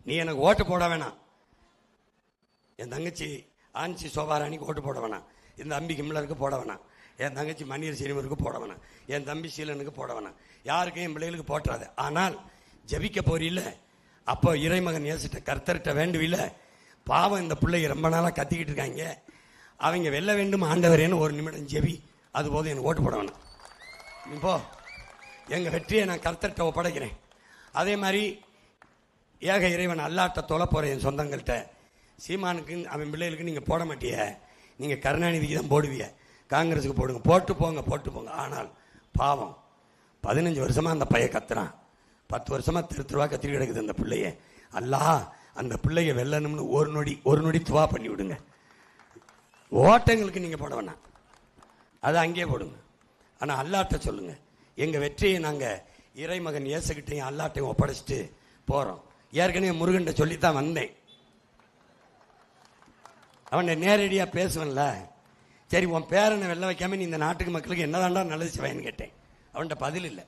நீ எனக்கு ஓட்டு போட வேணாம், என் தங்கச்சி ஆன்சி சோபாராணிக்கு ஓட்டு போட வேணாம், என் தம்பி கிம்லருக்கு போட வேணாம், என் தங்கச்சி மணியர் சிறுவருக்கு போட வேணாம், என் தம்பி சீலனுக்கு போட வேணாம், யாருக்கும் என் பிள்ளைகளுக்கு போட்டுறாது. ஆனால் ஜபிக்க போறீல்ல, அப்போ இறைமகன் இயேசுட்ட கர்த்தர்கிட்ட வேண்டுவில்ல, பாவம் இந்த பிள்ளைங்க ரொம்ப நாளாக கத்திக்கிட்டு இருக்காங்க, அவங்க வெல்ல வேண்டும் ஆண்டவரேன்னு ஒரு நிமிடம் ஜெபி, அது போதும் எனக்கு ஓட்டு போட வேணாம். இப்போ எங்கள் வெற்றியை நான் கர்த்தர்கிட்ட ஒப்படைக்கிறேன். அதே மாதிரி ஏக இறைவன் அல்லாட்ட தொலை போகிற என் சொந்தங்கள்கிட்ட, சீமானுக்கு அவன் பிள்ளைகளுக்கு நீங்கள் போட மாட்டிய, நீங்கள் கருணாநிதிக்கு தான் போடுவீங்க, காங்கிரஸுக்கு போடுங்க, போட்டு போங்க. ஆனால் பாவம் 15 வருஷமாக அந்த பையன் கத்துறான், 10 வருஷமாக திருவா கத்திரி கிடக்குது அந்த பிள்ளைய. அல்லாஹ் அந்த பிள்ளைய வெல்லணும்னு ஒரு நொடி துவா பண்ணி விடுங்க. ஓட்டங்களுக்கு நீங்கள் போட வேணாம், அதை அங்கேயே போடுங்க. ஆனால் அல்லாட்ட சொல்லுங்க, எங்கள் வெற்றியை நாங்கள் இறைமகன் இயேசுகிட்டையும் அல்லாட்டையும் ஒப்படைச்சிட்டு போகிறோம். ஏற்கனவே முருகன்ட்ட சொல்லித்தான் வந்தேன், அவனை நேரடியாக பேசுவன்ல, சரி உன் பேரனை வெல்ல வைக்காம நீ இந்த நாட்டுக்கு மக்களுக்கு என்னதான்டா நல்லது செய்வேன்னு கேட்டேன். அவன்கிட்ட பதில் இல்லை.